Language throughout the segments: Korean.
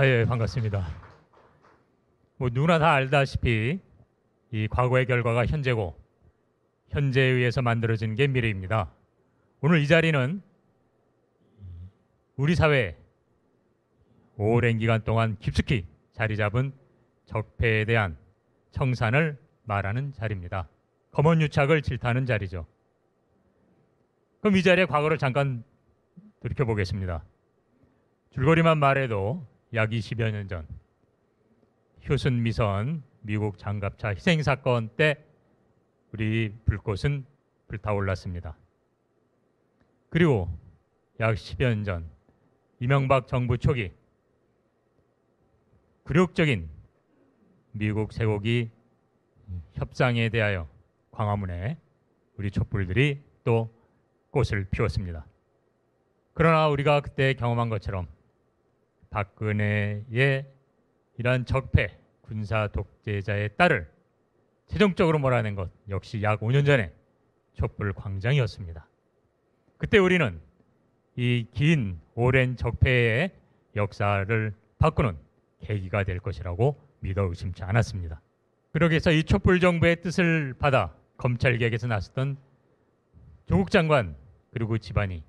예, 반갑습니다. 뭐 누구나 다 알다시피 이 과거의 결과가 현재고 현재에 의해서 만들어진 게 미래입니다. 오늘 이 자리는 우리 사회에 오랜 기간 동안 깊숙이 자리 잡은 적폐에 대한 청산을 말하는 자리입니다. 검언 유착을 질타하는 자리죠. 그럼 이 자리에 과거를 잠깐 돌이켜보겠습니다. 줄거리만 말해도 약 20여 년 전 휴슨 미선 미국 장갑차 희생 사건 때 우리 불꽃은 불타올랐습니다. 그리고 약 10여 년 전 이명박 정부 초기 굴욕적인 미국 쇠고기 협상에 대하여 광화문에 우리 촛불들이 또 꽃을 피웠습니다. 그러나 우리가 그때 경험한 것처럼 박근혜의 이러한 적폐 군사 독재자의 딸을 최종적으로 몰아낸 것 역시 약 5년 전에 촛불 광장이었습니다. 그때 우리는 이 긴 오랜 적폐의 역사를 바꾸는 계기가 될 것이라고 믿어 의심치 않았습니다. 그러기 위해서 이 촛불 정부의 뜻을 받아 검찰개혁에서 나섰던 조국 장관 그리고 집안이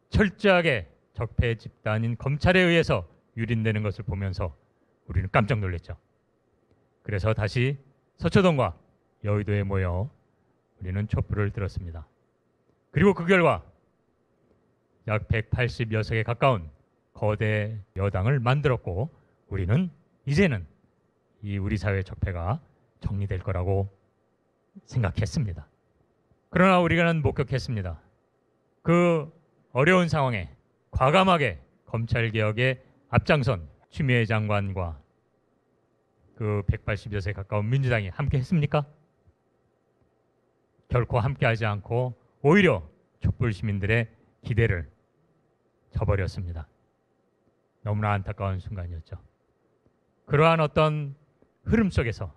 철저하게 적폐 집단인 검찰에 의해서 유린되는 것을 보면서 우리는 깜짝 놀랐죠. 그래서 다시 서초동과 여의도에 모여 우리는 촛불을 들었습니다. 그리고 그 결과 약 180여 석에 가까운 거대 여당을 만들었고 우리는 이제는 이 우리 사회의 적폐가 정리될 거라고 생각했습니다. 그러나 우리는 목격했습니다. 그 어려운 상황에 과감하게 검찰개혁에 앞장선 추미애 장관과 그 180여 세 가까운 민주당이 함께 했습니까? 결코 함께하지 않고 오히려 촛불 시민들의 기대를 저버렸습니다. 너무나 안타까운 순간이었죠. 그러한 어떤 흐름 속에서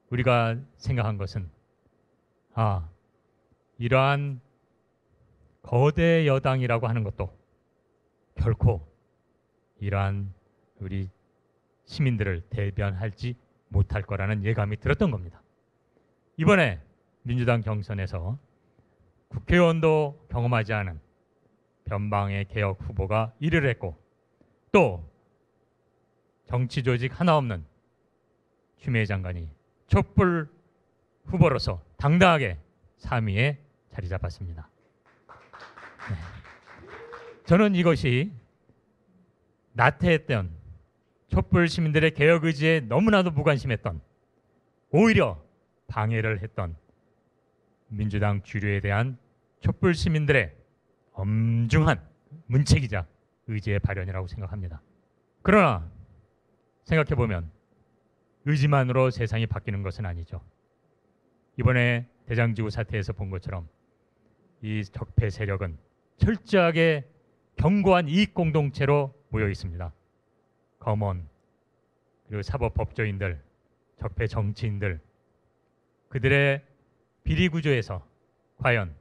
우리가 생각한 것은 이러한 거대 여당이라고 하는 것도 결코 이러한 우리 시민들을 대변하지 못할 거라는 예감이 들었던 겁니다. 이번에 민주당 경선에서 국회의원도 경험하지 않은 변방의 개혁 후보가 1위를 했고 또 정치 조직 하나 없는 추미애 장관이 촛불 후보로서 당당하게 3위에 자리 잡았습니다. 네. 저는 이것이 나태했던 촛불 시민들의 개혁 의지에 너무나도 무관심했던 오히려 방해를 했던 민주당 주류에 대한 촛불 시민들의 엄중한 문책이자 의지의 발현이라고 생각합니다. 그러나 생각해보면 의지만으로 세상이 바뀌는 것은 아니죠. 이번에 대장지구 사태에서 본 것처럼 이 적폐 세력은 철저하게 견고한 이익 공동체로 모여 있습니다. 검언 그리고 사법 법조인들, 적폐 정치인들 그들의 비리 구조에서 과연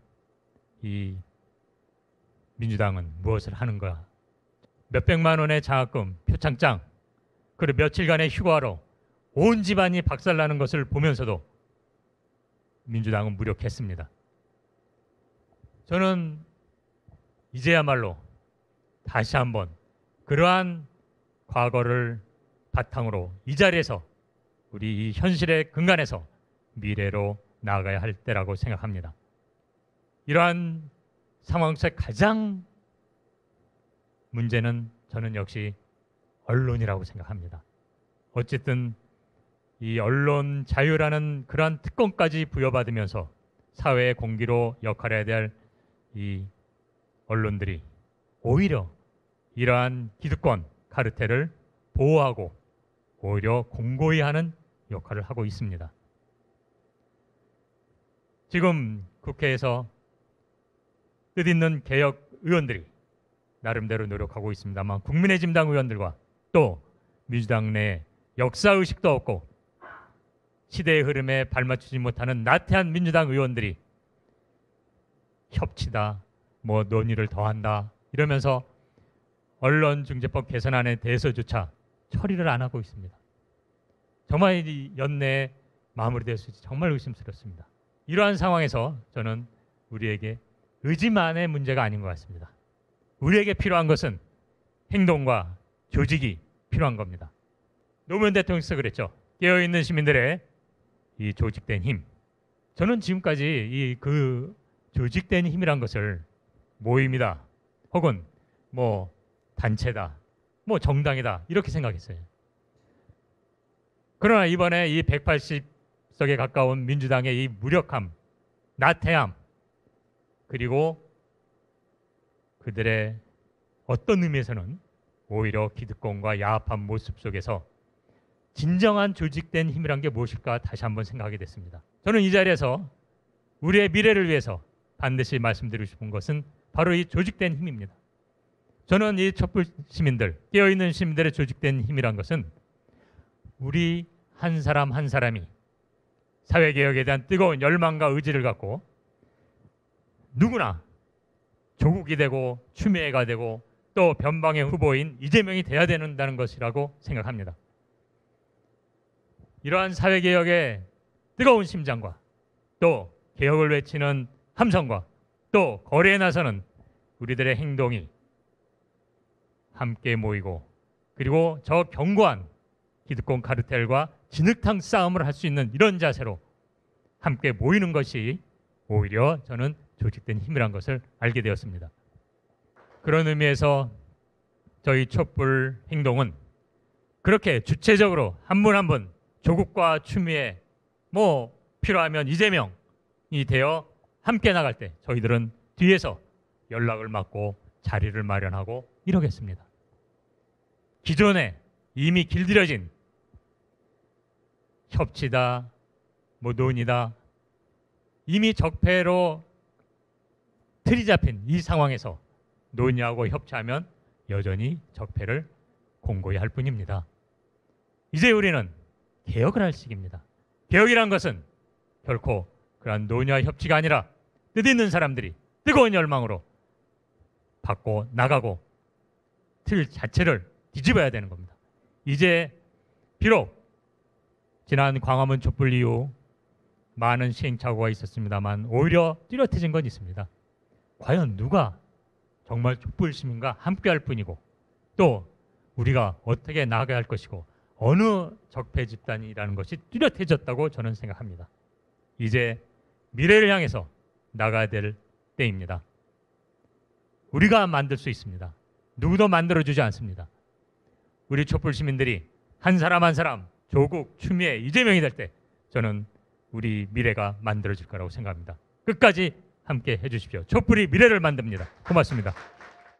이 민주당은 무엇을 하는가? 몇백만 원의 장학금, 표창장 그리고 며칠간의 휴가로 온 집안이 박살나는 것을 보면서도 민주당은 무력했습니다. 저는 이제야말로 다시 한번 그러한 과거를 바탕으로 이 자리에서 우리 이 현실의 근간에서 미래로 나아가야 할 때라고 생각합니다. 이러한 상황 속 가장 문제는 저는 역시 언론이라고 생각합니다. 어쨌든 이 언론 자유라는 그러한 특권까지 부여받으면서 사회의 공기로 역할해야 될 이 언론들이 오히려 이러한 기득권 카르텔을 보호하고 오히려 공고히 하는 역할을 하고 있습니다. 지금 국회에서 뜻있는 개혁 의원들이 나름대로 노력하고 있습니다만 국민의힘당 의원들과 또 민주당 내 역사의식도 없고 시대의 흐름에 발맞추지 못하는 나태한 민주당 의원들이 협치다, 뭐 논의를 더한다 이러면서 언론중재법 개선안에 대해서조차 처리를 안 하고 있습니다. 정말 이 연내에 마무리될 수 있을지 정말 의심스럽습니다. 이러한 상황에서 저는 우리에게 의지만의 문제가 아닌 것 같습니다. 우리에게 필요한 것은 행동과 조직이 필요한 겁니다. 노무현 대통령께서 그랬죠. 깨어있는 시민들의 이 조직된 힘. 저는 지금까지 그 조직된 힘이란 것을 모임이다, 혹은 뭐 단체다, 뭐 정당이다 이렇게 생각했어요. 그러나 이번에 이 180석에 가까운 민주당의 이 무력함, 나태함, 그리고 그들의 어떤 의미에서는 오히려 기득권과 야합한 모습 속에서 진정한 조직된 힘이란 게 무엇일까 다시 한번 생각하게 됐습니다. 저는 이 자리에서 우리의 미래를 위해서 반드시 말씀드리고 싶은 것은 바로 이 조직된 힘입니다. 저는 이 촛불 시민들, 깨어있는 시민들의 조직된 힘이란 것은 우리 한 사람 한 사람이 사회개혁에 대한 뜨거운 열망과 의지를 갖고 누구나 조국이 되고 추미애가 되고 또 변방의 후보인 이재명이 돼야 된다는 것이라고 생각합니다. 이러한 사회개혁의 뜨거운 심장과 또 개혁을 외치는 함성과 또 거리에 나서는 우리들의 행동이 함께 모이고, 그리고 저 견고한 기득권 카르텔과 진흙탕 싸움을 할 수 있는 이런 자세로 함께 모이는 것이 오히려 저는 조직된 힘이란 것을 알게 되었습니다. 그런 의미에서 저희 촛불 행동은 그렇게 주체적으로 한 분 한 분 조국과 추미애, 뭐 필요하면 이재명이 되어 함께 나갈 때 저희들은 뒤에서 연락을 맡고 자리를 마련하고 이러겠습니다. 기존에 이미 길들여진 협치다, 뭐 논의다, 이미 적폐로 틀이 잡힌 이 상황에서 논의하고 협치하면 여전히 적폐를 공고히 할 뿐입니다. 이제 우리는 개혁을 할 시기입니다. 개혁이란 것은 결코 그러한 논의와 협치가 아니라 뜻있는 사람들이 뜨거운 열망으로 받고 나가고 틀 자체를 뒤집어야 되는 겁니다. 이제 비록 지난 광화문 촛불 이후 많은 시행착오가 있었습니다만 오히려 뚜렷해진 건 있습니다. 과연 누가 정말 촛불 시민과 함께할 뿐이고 또 우리가 어떻게 나아가야 할 것이고 어느 적폐 집단이라는 것이 뚜렷해졌다고 저는 생각합니다. 이제 미래를 향해서 나가야 될 때입니다. 우리가 만들 수 있습니다. 누구도 만들어주지 않습니다. 우리 촛불 시민들이 한 사람 한 사람 조국, 추미애, 이재명이 될 때 저는 우리 미래가 만들어질 거라고 생각합니다. 끝까지 함께 해주십시오. 촛불이 미래를 만듭니다. 고맙습니다.